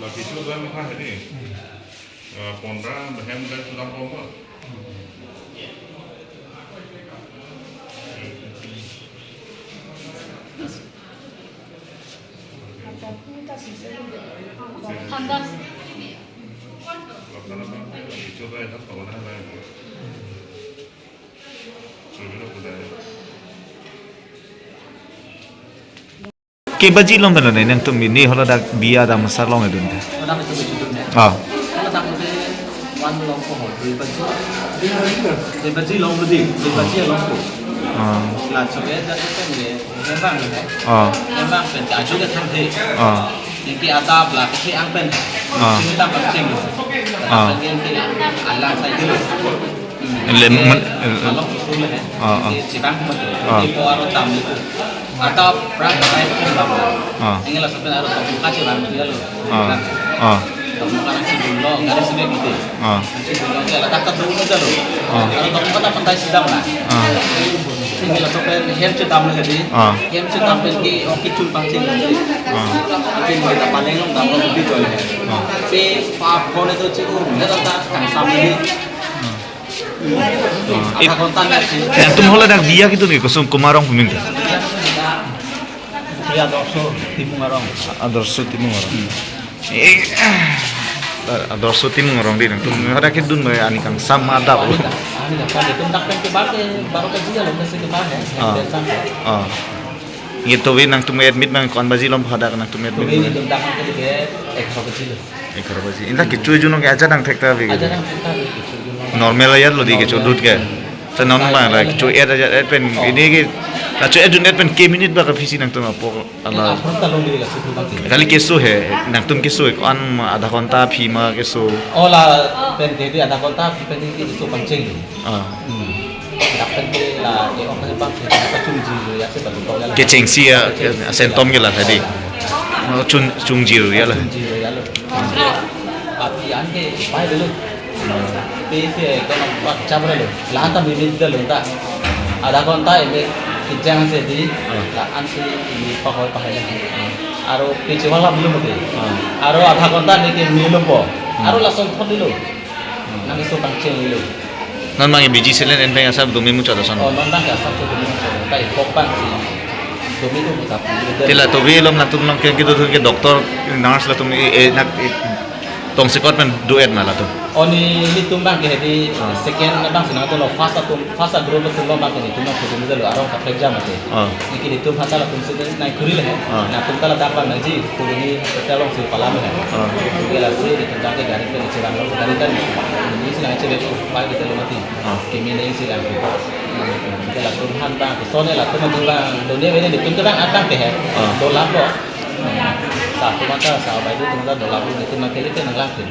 Lagi itu kan mah ini pondra bahem dan sudah koma. Tandas. Laksana apa? Coba ya tak tahu dah lah. Sudah sudah. Ke baji lom dan lain yang tumbi ni kalau dak biar dah masar lom itu nih. Orang itu begitu nih. Ah. Kalau tak mungkin wan lom pohon di baji lom budi, di baji lom pohon. Ah. Lah sebenarnya itu ni hembang ni. Ah. Hembang pen aju ke tanghe. Ah. Yang atap lah ke ang pen. Ini tak penting. Ah. Penting ke alang saya dulu. Lemon. Kalau usul ni. Ah. Cibang di poaro tam itu. Atau perang saya pun lama. Ini lah sebenarnya harus buka cibang dia lo. Bukan si dulu, garis ini gitu. Si dulu dia lah tak tahu aja lo. Kalau kamu kata pantai sidam lah. Ini lah sebenarnya hem cedam lah jadi. Hem cedam pergi oke cumpang cing. Tapi kita paling lo tak perlu dijual. Tapi phone itu cikgu, dia tak kan sama ini. Ada kontan sih. Yang tuh malah dak biar gitu nih kusum kumarong pemimpin. Iya dorso timurong. Adorso timurong. Adorso timurong din. Tuh ada kedun may ani kang sama ada. Ani dapat itu tak pen kebake baru kerja lo kasi kemana? Ah. Gitu win nang tuh admit mang kon baji lom pada nang tuh admit. Ini itu tak ke dia ekor kecil. Ekor baji. Indah kicu junong ke aja nang tekta bi. Aja nang kita itu. Normal aja lo di kicu dut ke. Senang bang lah kicu aja pen ini ke. Kacu edun pen ke minute ba ka visi nang tuh apa ala. Talong dia kasi tu. Kali keso he nang tum keso kon ada konta phima keso. Oh lah pen dia ada konta pen itu pancing. Dapat lah yang orang bang kita cungji ya sebab itu lah. Kecengsi ya sentom gila tadi. Cungji ya lah. Cungji ya lo. Tapi ane baik dulu. Pese kalau pak cabra lo. Lah tak bibit dulu tak. Ada konta ini kijang sedi. Lah ansi ini pakai. Aro pece wala belum tu. Aro ada konta ni ke minum po. Aro langsung pot dulu. Nanti so pancing dulu. Non mangi biji selen enteng asal dumi mucha dosan. Oh, non tak asal tu dulu. Tapi popan si dumi tu kita. Tila to vi lom natum lom ke gitu ke doktor nurse la tum nak tong sekot men duet na la to. Oh ni tumbang ke di second bang senang tu lo fasa group tu lo bang ni tumbang tu dulu arong tak kerja mati. Ni kini tum fasa la tum sedang naik kuril he. Na tum kala dapat naji kurili kita long si palam he. Dia la si di tumbang ke garis ke cerang lo garis kan ni senang cerita tu baik kita lo mati. Kami ni si lang. Kita la tum han bang sone la tum tumbang dunia ini di tum bang atang ke he. Dolar lo. Satu mata sahabat itu tum dolar itu makai itu nang lang tu.